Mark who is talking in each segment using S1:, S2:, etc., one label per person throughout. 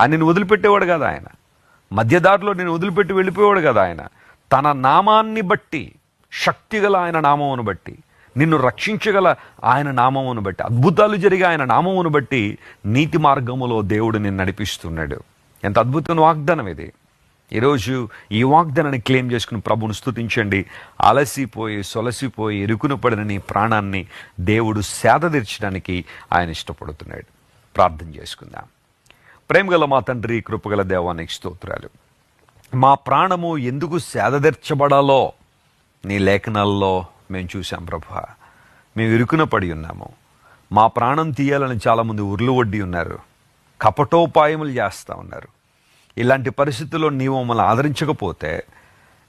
S1: నిన్ను వదిలిపెట్టేవాడు కదా ఆయన. మధ్యదారిలో నేను వదిలిపెట్టి వెళ్ళిపోయేవాడు కదా ఆయన. తన నామాన్ని బట్టి, శక్తిగల ఆయన నామమును బట్టి, నిన్ను రక్షించగల ఆయన నామమును బట్టి, అద్భుతాలు జరిగే ఆయన నామమును బట్టి నీతి మార్గములో దేవుడు నిన్ను నడిపిస్తున్నాడు. ఎంత అద్భుతమైన వాగ్దానం ఇది. ఈరోజు ఈ వాగ్దానాన్ని క్లెయిమ్ చేసుకుని ప్రభువును స్తుతించండి. అలసిపోయి సొలసిపోయి ఇరుకున పడిన నీ ప్రాణాన్ని దేవుడు సేద తీర్చడానికి ఆయన ఇష్టపడుతున్నాడు. ప్రార్థన చేసుకుందాం. ప్రేమగల మా తండ్రి, కృపగల దేవానికి స్తోత్రాలు. మా ప్రాణము ఎందుకు సేదతీర్చబడాలో నీ లేఖనాల్లో మేము చూసాం ప్రభువా. మేము ఇరుకున పడి ఉన్నాము. మా ప్రాణం తీయాలని చాలామంది ఉర్లు వడ్డి ఉన్నారు, కపటోపాయములు చేస్తూ ఉన్నారు. ఇలాంటి పరిస్థితుల్లో నీవు మమ్మల్ని ఆదరించకపోతే,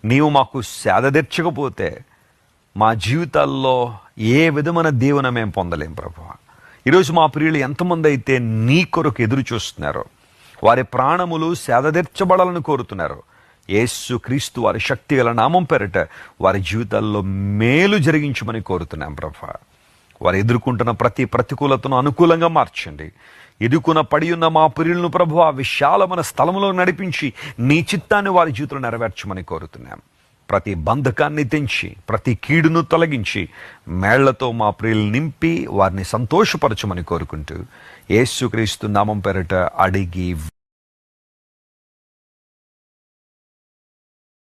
S1: నీవు మాకు సేదతీర్చకపోతే మా జీవితాల్లో ఏ విధమైన దీవెన మేము పొందలేం ప్రభువా. ఈరోజు మా ప్రియులు ఎంతమంది అయితే నీ కొరకు ఎదురు చూస్తున్నారో, వారి ప్రాణములు సేదతీర్చబడాలని కోరుతున్నారు, యేసు క్రీస్తు వారి శక్తిగల నామం పేరిట వారి జీవితాల్లో మేలు జరిగించమని కోరుతున్నాం ప్రభువా. వారు ఎదుర్కొంటున్న ప్రతి ప్రతికూలతను అనుకూలంగా మార్చండి. ఎదుకున పడి ఉన్న మా ప్రియులను ప్రభువా విశాలమైన స్థలంలో నడిపించి నీ చిత్తాన్ని వారి జీవితంలో నెరవేర్చమని కోరుతున్నాం. ప్రతి బంధకాన్ని తెంచి, ప్రతి కీడును తొలగించి, మేళ్లతో మా ప్రియులు నింపి వారిని సంతోషపరచమని కోరుకుంటూ యేసుక్రీస్తు నామం పేరిట అడిగి